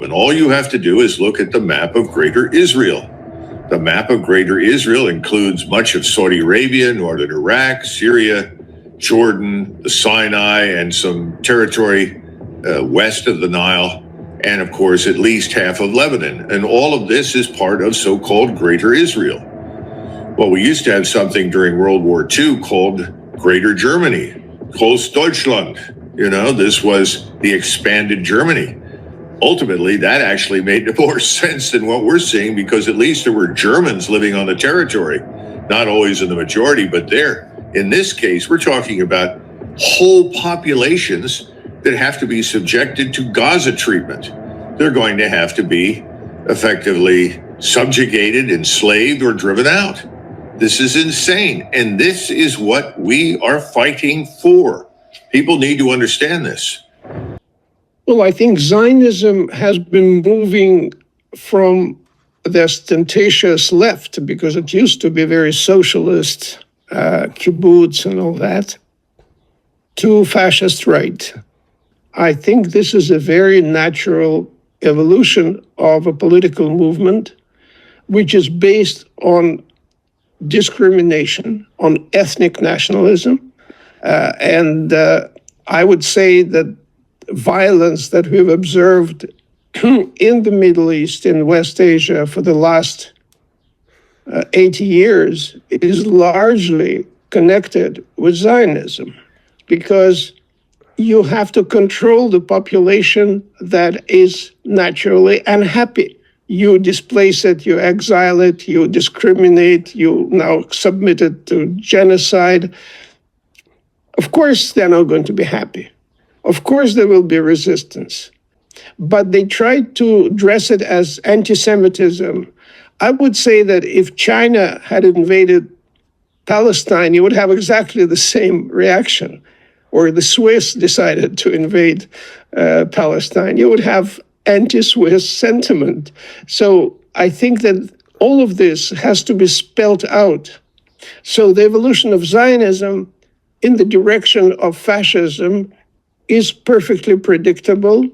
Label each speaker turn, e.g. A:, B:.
A: And all you have to do is look at the map of Greater Israel. The map of Greater Israel includes much of Saudi Arabia, northern Iraq, Syria, Jordan, the Sinai, and some territory west of the Nile, and of course, at least half of Lebanon. And all of this is part of so-called Greater Israel. Well, we used to have something during World War II called Greater Germany, Großdeutschland. This was the expanded Germany. Ultimately, that actually made more sense than what we're seeing, because at least there were Germans living on the territory, not always in the majority, but there. In this case, we're talking about whole populations that have to be subjected to Gaza treatment. They're going to have to be effectively subjugated, enslaved, or driven out. This is insane. And this is what we are fighting for. People need to understand this.
B: Well, I think Zionism has been moving from the ostentatious left, because it used to be very socialist, kibbutz and all that, to fascist right. I think this is a very natural evolution of a political movement, which is based on discrimination, on ethnic nationalism. And I would say that violence that we've observed in the Middle East, in West Asia for the last 80 years is largely connected with Zionism, because you have to control the population that is naturally unhappy. You displace it, you exile it, you discriminate, you now submit it to genocide. Of course, they're not going to be happy. Of course, there will be resistance. But they try to dress it as anti-Semitism. I would say that if China had invaded Palestine, you would have exactly the same reaction. Or the Swiss decided to invade Palestine, you would have anti-Swiss sentiment. So I think that all of this has to be spelled out. So the evolution of Zionism in the direction of fascism is perfectly predictable.